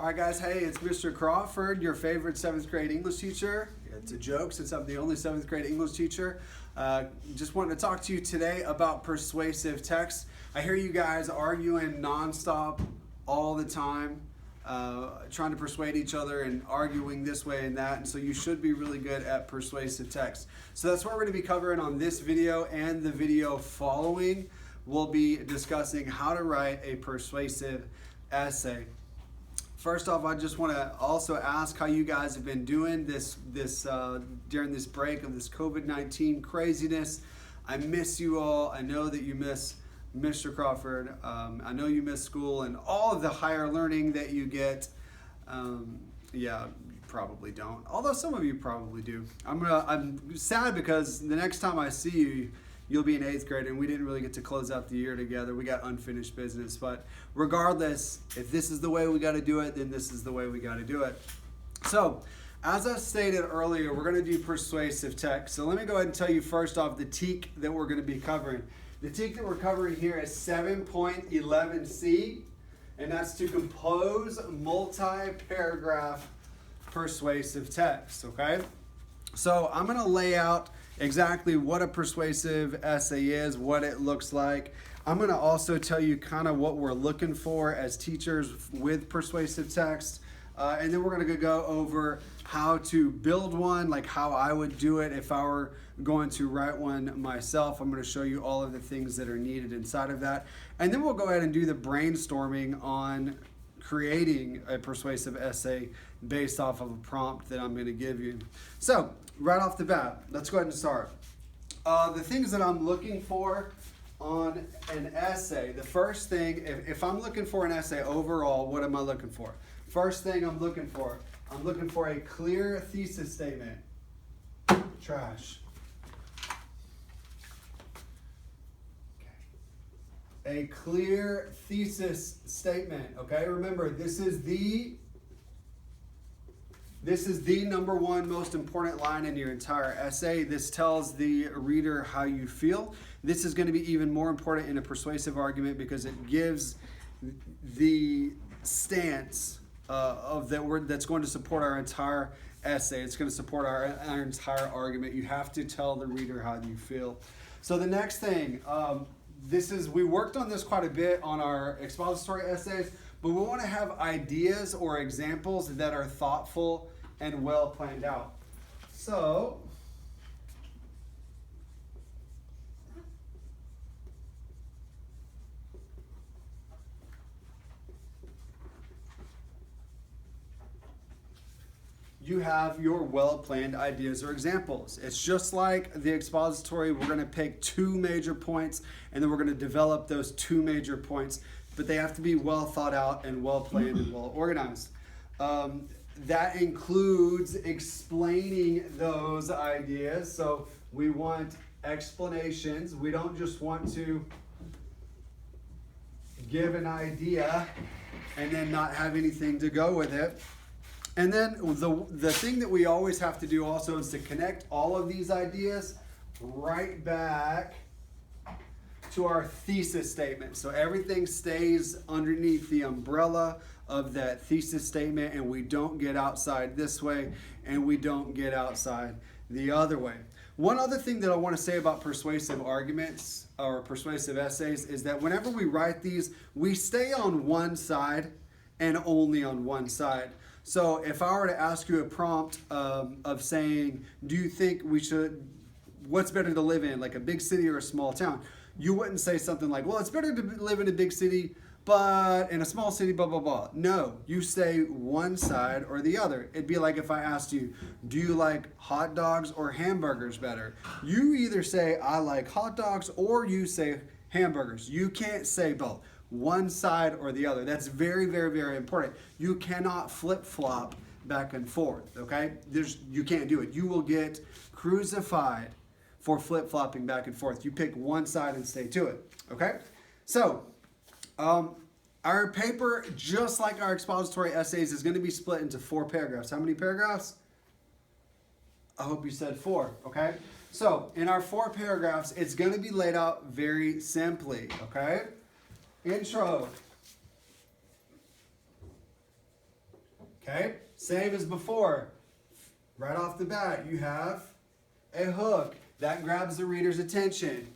All right, guys. Hey, it's Mr. Crawford, your favorite 7th grade English teacher. It's a joke since I'm the only 7th grade English teacher. Just wanted to talk to you today about persuasive text. I hear you guys arguing nonstop all the time, trying to persuade each other and arguing this way and that. And so you should be really good at persuasive text. So that's what we're going to be covering on this video and the video following. We'll be discussing how to write a persuasive essay. First off, I just want to also ask how you guys have been doing during this break of this COVID-19 craziness. I miss you all. I know that you miss Mr. Crawford. I know you miss school and all of the higher learning that you get. Yeah, you probably don't. Although some of you probably do. I'm sad because the next time I see you, you'll be in 8th grade, and we didn't really get to close out the year together. We got unfinished business. But regardless, if this is the way we got to do it, then this is the way we got to do it. So, as I stated earlier, we're going to do persuasive text. So let me go ahead and tell you first off the TEK that we're going to be covering. The TEK that we're covering here is 7.11c, and that's to compose multi-paragraph persuasive text, okay? So I'm going to lay out exactly what a persuasive essay is, what it looks like. I'm going to also tell you kind of what we're looking for as teachers with persuasive text. And then we're going to go over how to build one, like how I would do it if I were going to write one myself. I'm going to show you all of the things that are needed inside of that. And then we'll go ahead and do the brainstorming on creating a persuasive essay based off of a prompt that I'm going to give you. So, right off the bat, let's go ahead and start. The things that I'm looking for on an essay, the first thing, if I'm looking for an essay overall, what am I looking for? First thing I'm looking for a clear thesis statement. Trash. A clear thesis statement, okay? Remember, this is the number one most important line in your entire essay. This tells the reader how you feel. This is going to be even more important in a persuasive argument because it gives the stance of that word that's going to support our entire essay. It's going to support our entire argument. You have to tell the reader how you feel. So the next thing, we worked on this quite a bit on our expository essays, but we want to have ideas or examples that are thoughtful and well planned out. So, you have your well-planned ideas or examples. It's just like the expository. We're going to pick 2 major points, and then we're going to develop those 2 major points, but they have to be well thought out and well planned and well organized. That includes explaining those ideas. So we want explanations. We don't just want to give an idea and then not have anything to go with it. And then the thing that we always have to do also is to connect all of these ideas right back to our thesis statement. So everything stays underneath the umbrella of that thesis statement, and we don't get outside this way and we don't get outside the other way. One other thing that I want to say about persuasive arguments or persuasive essays is that whenever we write these, we stay on one side and only on one side. So if I were to ask you a prompt of saying, do you think what's better to live in, like a big city or a small town? You wouldn't say something like, well, it's better to live in a big city, but in a small city, blah, blah, blah. No, you say one side or the other. It'd be like if I asked you, do you like hot dogs or hamburgers better? You either say, I like hot dogs, or you say hamburgers. You can't say both. One side or the other. That's very, very, very important. You cannot flip-flop back and forth, okay? You can't do it. You will get crucified for flip-flopping back and forth. You pick one side and stay to it, okay? So, our paper, just like our expository essays, is going to be split into 4 paragraphs. How many paragraphs? I hope you said 4, okay? So, in our 4 paragraphs, it's going to be laid out very simply, okay? Intro. Okay, same as before. Right off the bat, you have a hook that grabs the reader's attention.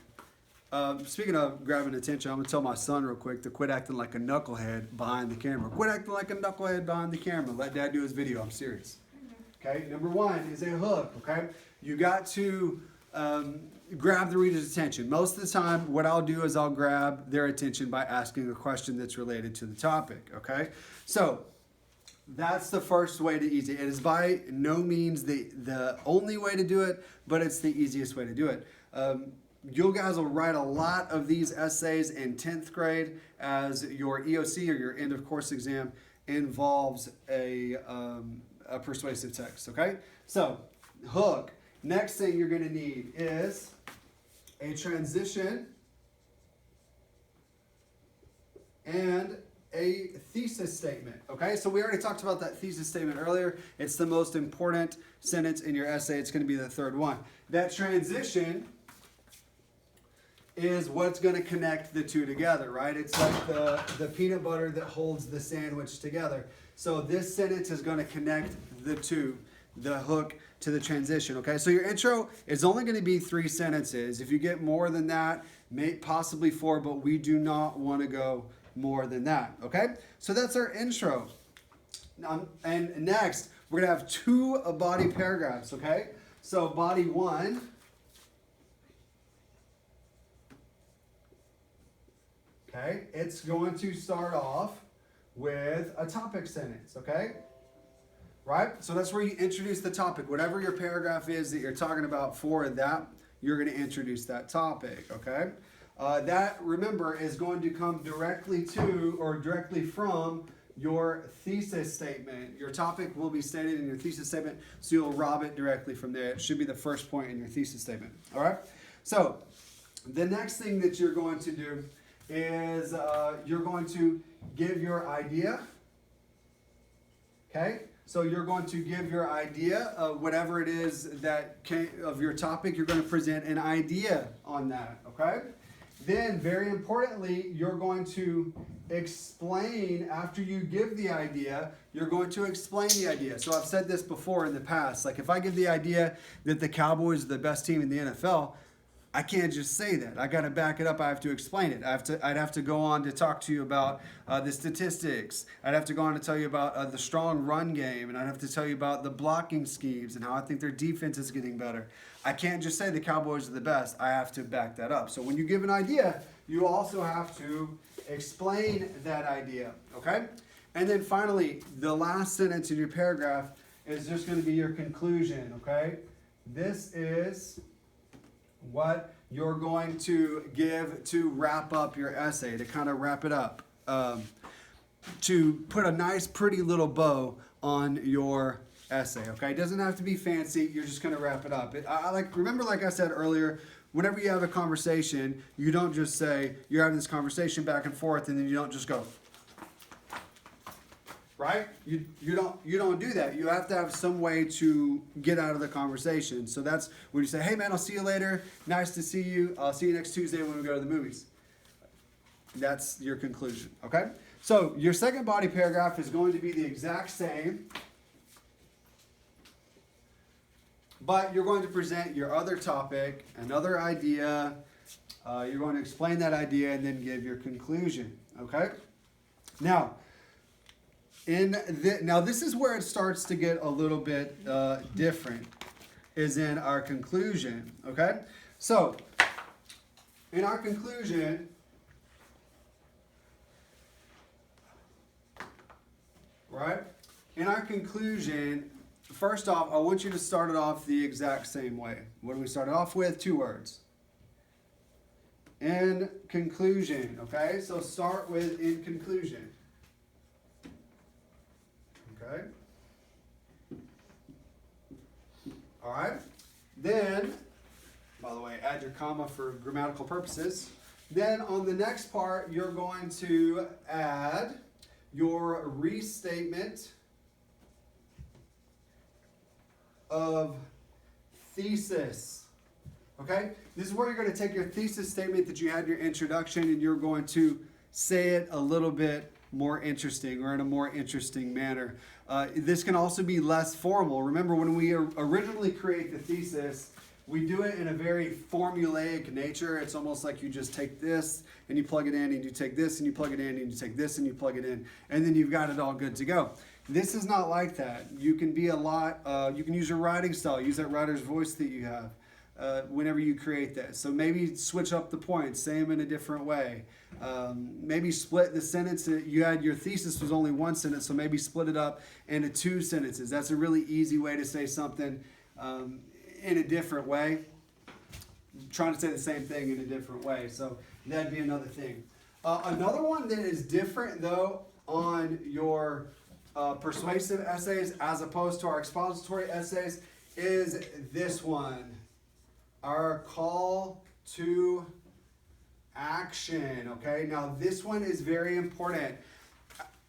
Speaking of grabbing attention, I'm going to tell my son real quick to quit acting like a knucklehead behind the camera. Quit acting like a knucklehead behind the camera. Let Dad do his video. I'm serious. Okay, number one is a hook. Okay, you got to grab the reader's attention. Most of the time, what I'll do is I'll grab their attention by asking a question that's related to the topic. Okay, so that's the first way to easy. It is by no means the only way to do it, but it's the easiest way to do it. You guys will write a lot of these essays in 10th grade as your EOC or your end of course exam involves a persuasive text, okay? So, hook. Next thing you're going to need is a transition and a thesis statement, okay? So we already talked about that thesis statement earlier. It's the most important sentence in your essay. It's going to be the third one. That transition is what's going to connect the two together, right? It's like the peanut butter that holds the sandwich together. So this sentence is going to connect the two, the hook to the transition, okay? So your intro is only going to be 3 sentences. If you get more than that, possibly 4, but we do not want to go more than that, okay? So that's our intro. And next, we're going to have 2 body paragraphs, okay? So body 1, okay, it's going to start off with a topic sentence, okay? Right? So that's where you introduce the topic. Whatever your paragraph is that you're talking about for that, you're going to introduce that topic, okay? That, remember, is going to come directly to or directly from your thesis statement. Your topic will be stated in your thesis statement, so you'll rob it directly from there. It should be the first point in your thesis statement, all right? So the next thing that you're going to do is you're going to give your idea, okay? So you're going to give your idea of whatever it is of your topic. You're going to present an idea on that, okay? Then, very importantly, you're going to explain, after you give the idea, you're going to explain the idea. So I've said this before in the past, like if I give the idea that the Cowboys are the best team in the NFL, I can't just say that. I got to back it up. I have to explain it. I'd have to go on to talk to you about the statistics. I'd have to go on to tell you about the strong run game, and I'd have to tell you about the blocking schemes and how I think their defense is getting better. I can't just say the Cowboys are the best. I have to back that up. So when you give an idea, you also have to explain that idea, okay? And then finally, the last sentence in your paragraph is just going to be your conclusion, okay? This is what you're going to give to wrap up your essay, to kind of wrap it up, to put a nice pretty little bow on your essay, okay? It doesn't have to be fancy. You're just going to wrap it up. Remember, like I said earlier, whenever you have a conversation, you don't just say you're having this conversation back and forth and then you don't just go, right? You don't do that. You have to have some way to get out of the conversation. So that's when you say, hey man, I'll see you later. Nice to see you. I'll see you next Tuesday when we go to the movies. That's your conclusion, okay? So your second body paragraph is going to be the exact same, but you're going to present your other topic, another idea. You're going to explain that idea and then give your conclusion, okay? Now this is where it starts to get a little bit different, is in our conclusion, okay? So, in our conclusion, right? In our conclusion, first off, I want you to start it off the exact same way. What do we start it off with? 2 words. In conclusion, okay? So start with in conclusion. Okay. All right. Then, by the way, add your comma for grammatical purposes. Then on the next part, you're going to add your restatement of thesis. Okay? This is where you're going to take your thesis statement that you had in your introduction and you're going to say it a little bit more interesting or in a more interesting manner. This can also be less formal. Remember, when we originally create the thesis, we do it in a very formulaic nature. It's almost like you just take this and you plug it in, and you take this and you plug it in, and you take this and you plug it in, and then you've got it all good to go. This is not like that. You can be you can use your writing style, use that writer's voice that you have whenever you create this. So maybe switch up the points, say them in a different way. Maybe split the sentence. You had your thesis was only one sentence, so maybe split it up into 2 sentences. That's a really easy way to say something in a different way, trying to say the same thing in a different way. So that'd be another thing. Another one that is different, though, on your persuasive essays as opposed to our expository essays is this one, our call to action. Okay, now this one is very important.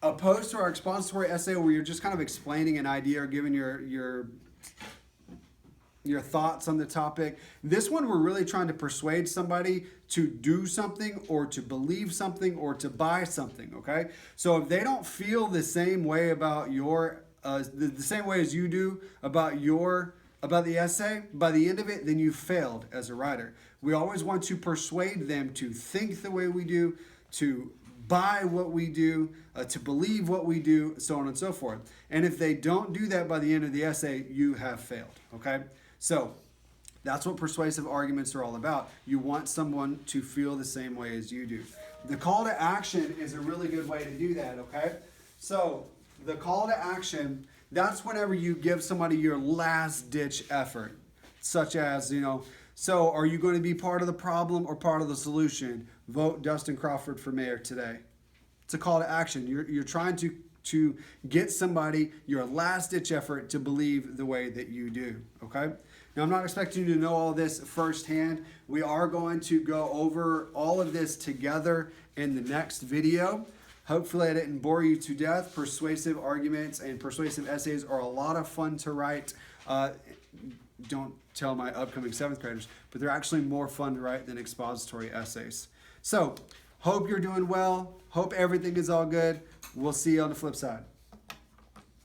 Opposed to our expository essay where you're just kind of explaining an idea or giving your thoughts on the topic. This one, we're really trying to persuade somebody to do something or to believe something or to buy something, okay? So if they don't feel the same way about the same way as you do about the essay, by the end of it, then you failed as a writer. We always want to persuade them to think the way we do, to buy what we do, to believe what we do, so on and so forth. And if they don't do that by the end of the essay, you have failed, okay? So that's what persuasive arguments are all about. You want someone to feel the same way as you do. The call to action is a really good way to do that, okay? So the call to action, that's whenever you give somebody your last ditch effort, such as, so are you going to be part of the problem or part of the solution? Vote Dustin Crawford for mayor today. It's a call to action. You're trying to get somebody your last ditch effort to believe the way that you do, okay? Now, I'm not expecting you to know all this firsthand. We are going to go over all of this together in the next video. Hopefully I didn't bore you to death. Persuasive arguments and persuasive essays are a lot of fun to write. Don't tell my upcoming 7th graders, but they're actually more fun to write than expository essays. So, hope you're doing well. Hope everything is all good. We'll see you on the flip side.